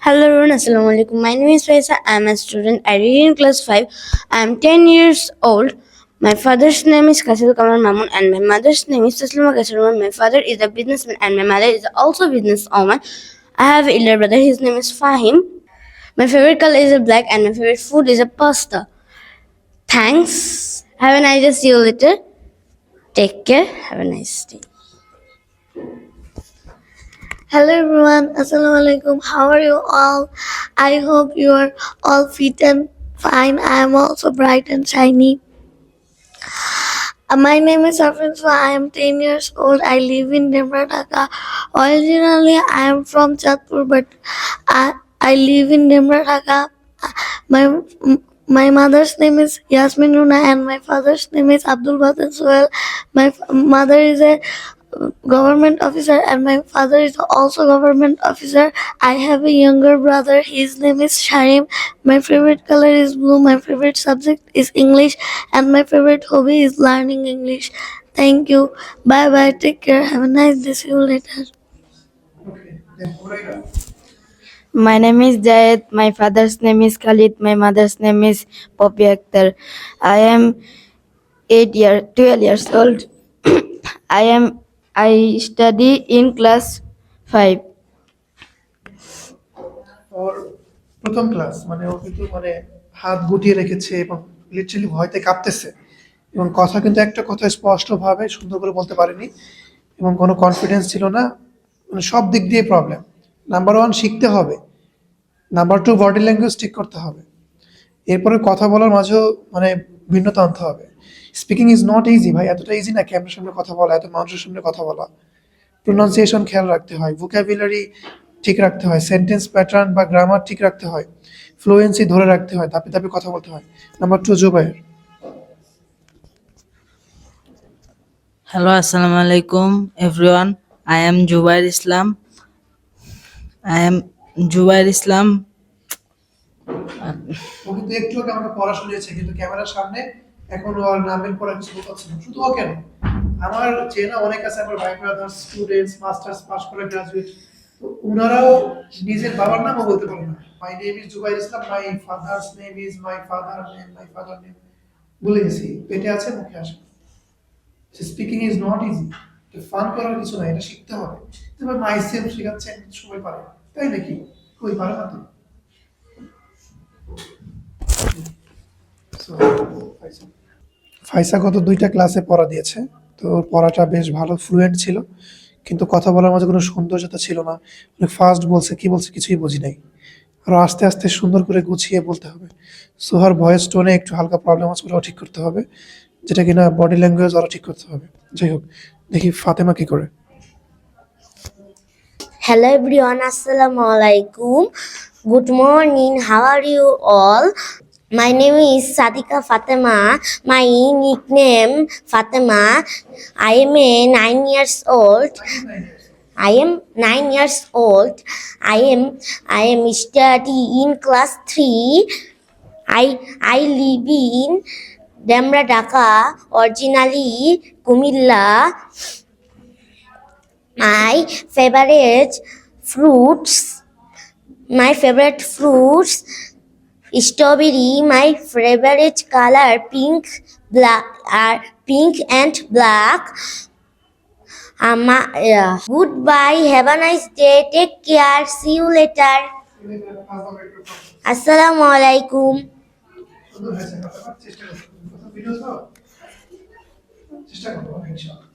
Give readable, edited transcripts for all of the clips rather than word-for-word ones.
Hello everyone, Assalamu alaikum. My name is Faisa. I am a student. I read in class 5. I am 10 years old. My father's name is Kasil Kamal Mamun and my mother's name is Taslima Kasirman. My father is a businessman and my mother is also a businesswoman. I have an elder brother. His name is Fahim. My favorite color is a black and my favorite food is a pasta. Thanks. Have a nice day. See you later. Take care. Have a nice day. Hello everyone, Assalamu alaikum. How are you all? I hope you are all fit and fine. I am also bright and shiny. My name is Afrin. I am 10 years old. I live in Dhaka. Originally, I am from Chatpur, but I live in Dhaka. My my mother's name is Yasmin Runa and my father's name is Abdul Batin Soel. My mother is a government officer and my father is also government officer. I have a younger brother. His name is Sharim. My favorite color is blue. My favorite subject is English and my favorite hobby is learning English. Thank you. Bye bye. Take care. Have a nice day. See you later. My name is Jayed. My father's name is Khalid. My mother's name is Poppy Akhtar. I am 12 years old. I study in class 5. ওর প্রথম class মানে ও কিন্তু মানে হাত গুটিয়ে রেখেছে এবং literally ভয়তে কাঁপতেছে এবং কথা কিন্তু একটা কথা স্পষ্টভাবে সুন্দর করে বলতে পারেনি এবং কোনো কনফিডেন্স ছিল না, মানে সব দিক দিয়ে প্রবলেম। নাম্বার ওয়ান শিখতে হবে, নাম্বার টু বডি ল্যাঙ্গুয়েজ ঠিক করতে হবে, এরপরে কথা বলার মাঝেও মানে ভিন্নতা আনতে হবে। স্পিকিং ইজ নট ইজি ভাই, এতটা ইজি না ক্যামেরার সামনে কথা বলা, এত মানুষের সামনে কথা বলা। প্রোনাউন্সিয়েশন খেয়াল রাখতে হয়, ভোকাবুলারি ঠিক রাখতে হয়, সেন্টেন্স প্যাটার্ন বা গ্রামার ঠিক রাখতে হয়, ফ্লুয়েন্সি ধরে রাখতে হয়, ধাপে ধাপে কথা বলতে হয়। Number two Zubair. Hello, Assalamu alaikum, everyone. I am Jubair Islam. I am Jubair Islam. ও কিন্তু একটু আগে আমাকে পড়া শুনিয়েছে কিন্তু ক্যামেরার সামনে এখন ওর নামের পড়া কিছু বলতে না। শুধু ও কেন, আমার চেনা অনেক আছে, আমার ভাই ব্রাদার স্টুডেন্টস মাস্টার্স পাস করে গ্রাজুয়েট, তো ওনারাও নিজের বাবার নামও বলতে পারে না। My name is Zubair Islam, my father's name is my father name ভুলে গেছি, পেটে আছে মুখে আসে। Speaking is not easy, fun করার কিছু না, এটা শিখতে হবে। তবে মাই সেলফ শেখাচ্ছেন সবাই পারে, তাই নাকি? কই পারে না তো। ফাইসা গত 2টা ক্লাসে পড়া দিয়েছে, তো ওর পড়াটা বেশ ভালো, ফ্লুয়েন্ট ছিল, কিন্তু কথা বলার মাঝে কোনো সৌন্দর্যতা ছিল না। অনেক ফাস্ট বলছে, কি বলছে কিছুই বুঝি নাই। আরও আস্তে আস্তে সুন্দর করে গুছিয়ে বলতে হবে। সোহার ভয়েস টোনে একটু হালকা প্রবলেম আছে, ওটাও ঠিক করতে হবে, যেটা কিনা বডি ল্যাঙ্গুয়েজ আরও ঠিক করতে হবে। যাই হোক, দেখি ফাতেমা কি করে। Hello everyone, Assalamu alaikum. Good morning, how are you all? My name is Sadika Fatima. My nickname Fatima. I am 9 years old. I am study in class 3. I live in Demra Dhaka, originally Kumilla. My favorite fruits, strawberry. My favorite color pink and black. Goodbye, have a nice day, take care, see you later. Assalamu alaikum. সুন্দর হয়েছে, ফাতেমা, চেষ্টা করো, প্রথম video তো চেষ্টা করো ইনশাআল্লাহ।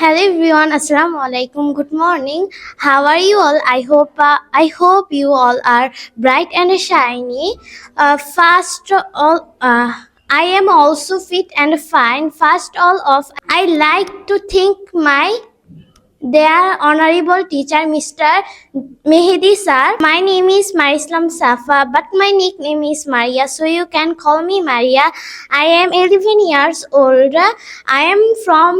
Hello everyone, Assalamu alaikum. Good morning. How are you all? I hope you all are bright and shiny. First all, I am also fit and fine. First all of, I like to thank my dear honorable teacher, Mr. Mehdi sir. My name is Marislam Safa, but my nickname is Maria, so you can call me Maria. I am 11 years old. I am from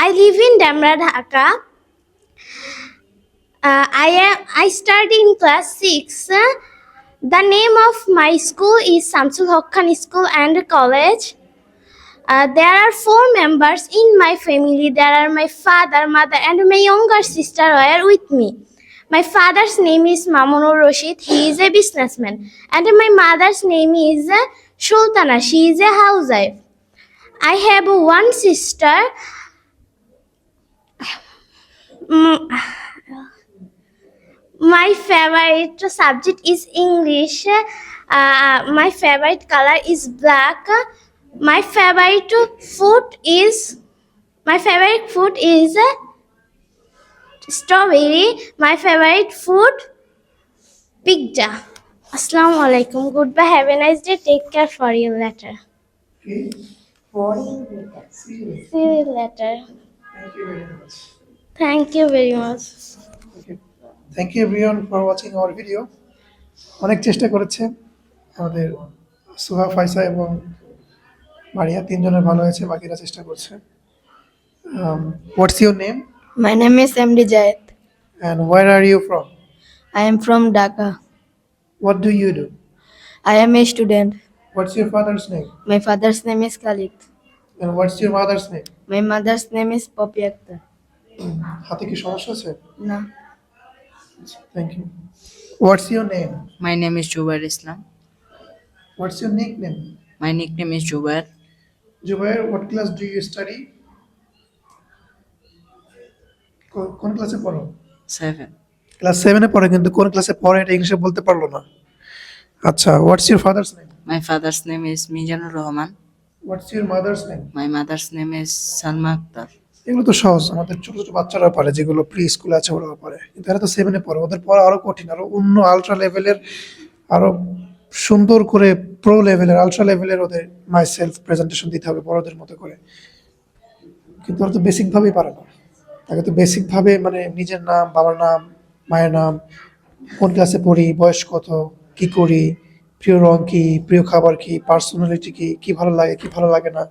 I live in Damra, Dhaka. I study in class 6. The name of my school is Samsul Haq Khan School and College. There are 4 members in my family. There are my father, mother, and my younger sister who are with me. My father's name is Mamunur Rashid. He is a businessman. And my mother's name is Sultana. She is a housewife. I have one sister. Mm, My favorite subject is English. My favorite color is black. My favorite food is strawberry. My favorite food pizza. Assalamu alaikum. Goodbye. Have a nice day. Take care for you later. Okay. See you. See you later. Thank you very much. Thank you very much. Okay. Thank you everyone for watching our video. অনেক চেষ্টা করেছে আমাদের সুহা, ফাইসা এবং মারিয়া, তিনজনের ভালো হয়েছে, বাকিরা চেষ্টা করছে। What's your name My name is MD Jayed. and where are you from? I am from Dhaka. What do you do? I am a student. What's your father's name? My father's name is Khalid. And what's your mother's name? My mother's name is Poppy Akhtar. হাতে কি সমস্যা আছে? No. Thank you. What's your name? My name is Jubair Islam. What's your nickname? My nickname is Jubair. Jubair, what class do you study? কোন ক্লাসে পড়ো? 7. Class 7 এ পড়ে, কিন্তু কোন ক্লাসে পড়ে এটা ইংলিশে বলতে পারলো না। আচ্ছা, what's your father's name? My father's name is Mizanur Rahman. What's your mother's name? My mother's name is Salma Akhtar. এগুলো তো সহজ, আমাদের ছোট ছোট বাচ্চারা পারে, যেগুলো প্রি স্কুলে আছে ওরাও পারে, কিন্তু এরা তো 7 এ পড়ে, ওদের পড়া আরো কঠিন, আরো অন্য আলট্রা লেভেলের, আরো সুন্দর করে প্রো লেভেলের, আলট্রা লেভেলের ওদের মাই সেলফ প্রেজেন্টেশন দিতে হবে বড়দের মতো করে, কিন্তু ওরা তো বেসিক ভাবেই পারে না। তাকে তো বেসিক ভাবে মানে নিজের নাম, বাবার নাম, মায়ের নাম, কোন ক্লাসে পড়ি, বয়স কত, কি করি, প্রিয় রং কি, প্রিয় খাবার কি, পার্সোনালিটি কি, কি ভালো লাগে কি ভালো লাগে না,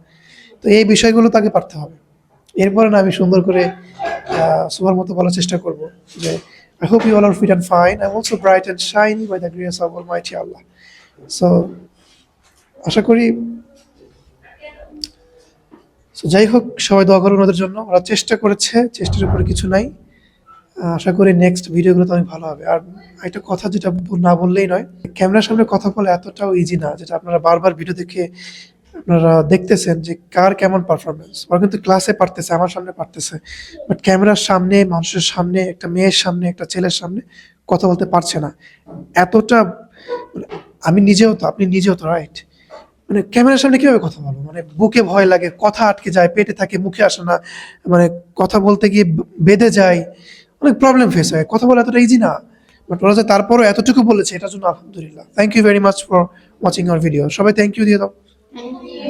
তো এই বিষয়গুলো তাকে পারতে হবে। এরপরে না আমি সুন্দর করে সবার মতো বলার চেষ্টা করব যে I hope you all are fit and fine. I'm also bright and shiny by the grace of Almighty Allah. So আশা করি, যাই হোক, সবাই দোয়া করুন ওদের জন্য, ওরা চেষ্টা করেছে, চেষ্টার উপরে কিছু নাই। আশা করি নেক্সট ভিডিওগুলোতে অনেক ভালো হবে। আর একটা কথা যেটা না বললেই নয়, ক্যামেরার সামনে কথা বলা এতটাও ইজি না, যেটা আপনারা বারবার ভিডিও দেখে আপনারা দেখতেছেন যে কার কেমন পারফরমেন্স। ওরা কিন্তু ক্লাসে পারতেছে, আমার সামনে পারতেছে, বাট ক্যামেরার সামনে, মানুষের সামনে, একটা মেয়ের সামনে, একটা ছেলের সামনে কথা বলতে পারছে না। এতটা মানে আমি নিজেও তো, আপনি নিজেও তো, রাইট? মানে ক্যামেরার সামনে কিভাবে কথা বলবো, মানে বুকে ভয় লাগে, কথা আটকে যায়, পেটে থাকে, মুখে আসে না, মানে কথা বলতে গিয়ে বেঁধে যায়, অনেক প্রবলেম ফেস হয়, কথা বলা এতটা ইজি না। বাট ওরা যে তারপরও এতটুকু বলেছে, এটার জন্য আলহামদুলিল্লাহ। Thank you very much for watching our video. সবাই থ্যাংক ইউ দিয়ে দাও। Thank you.